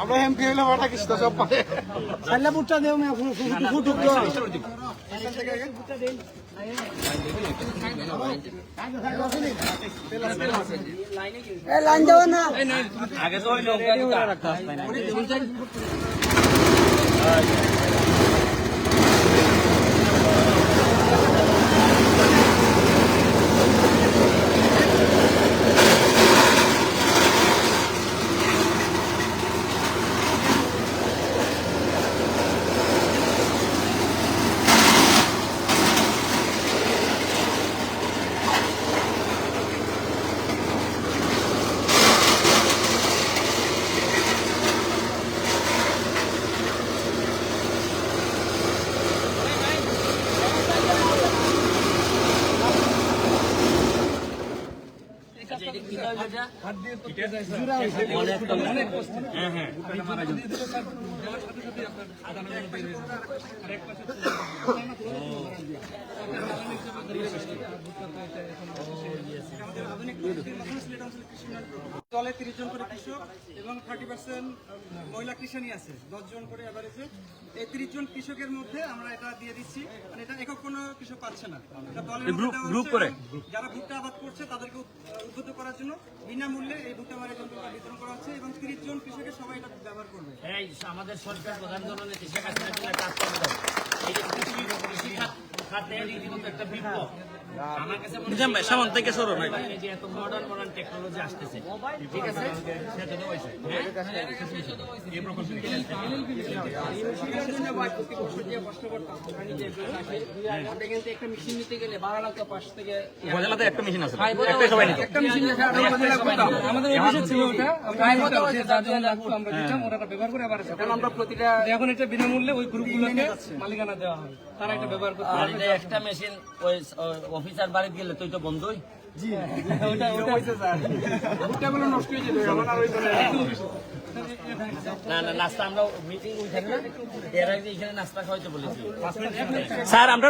আমরা এমপি হইলে মাথা কিছু তো সব পারে সাইলা বুটটা দেও না ফুটুক তো এ লাইন দাও না আগে তো ওই নৌকা রাখা আসছে না দলে 30 জন করে কৃষক এবং 30% মহিলা কৃষানি আছে, 10 জন করে এভারেজে। এই 30 জন কৃষকের মধ্যে আমরা এটা দিয়ে দিচ্ছি, মানে এটা একক কোনো কৃষক পাচ্ছে না, এটা দলের গ্রুপ করে যারা ভুট্টা আবাদ করছে তাদেরকে উদ্বুদ্ধ করার জন্য বিনামূল্যে এই ভুট্টা মারা যন্ত্রটা বিতরণ করা হচ্ছে এবং 30 জন কৃষকের সবাই এটা ব্যবহার করবে। এই আমাদের সরকার প্রধান ধরনের কৃষক আছে কাজ করবে, এই যে কৃষি খাতে রীতিমতো একটা বিপ্লব। আমার কাছে সামান থেকে সরো না, এই যে এত মডার্ন টেকনোলজি আসতেছে, ঠিক আছে, সেটা তো হইছে এই প্রকল্পে প্রতি বছর যে কষ্ট করতাম ওখানে যে আমরা কিন্তু একটা মেশিন নিতে গেলে 12 লাখ তো 5 থেকে উপজেলাতে একটা মেশিন আছে, একটা সবাই নিত, একটা মেশিন আছে আমাদের এই দেশে ছিল, ওটা আমরা দিতাম, ওরা ব্যবহার করে আবার এখন আমরা প্রতিটা এখন এটা বিনামূল্যে ওই গ্রুপগুলোকে মালিকানা দেওয়া হয়, তারা এটা ব্যবহার করতে পারে। আর একটা মেশিন ওই অফিসার বাড়িতে গেলে তো এটা বন্ধই, জি ওটা হইছে স্যার, ভুট্টাগুলো নষ্ট হয়ে যেত এখন আর ওইখানে না নাস্তা আমরা মিটিং উঠে না, এর আগে এখানে নাস্তা খাওয়াইতে বলেছি স্যার আমরা।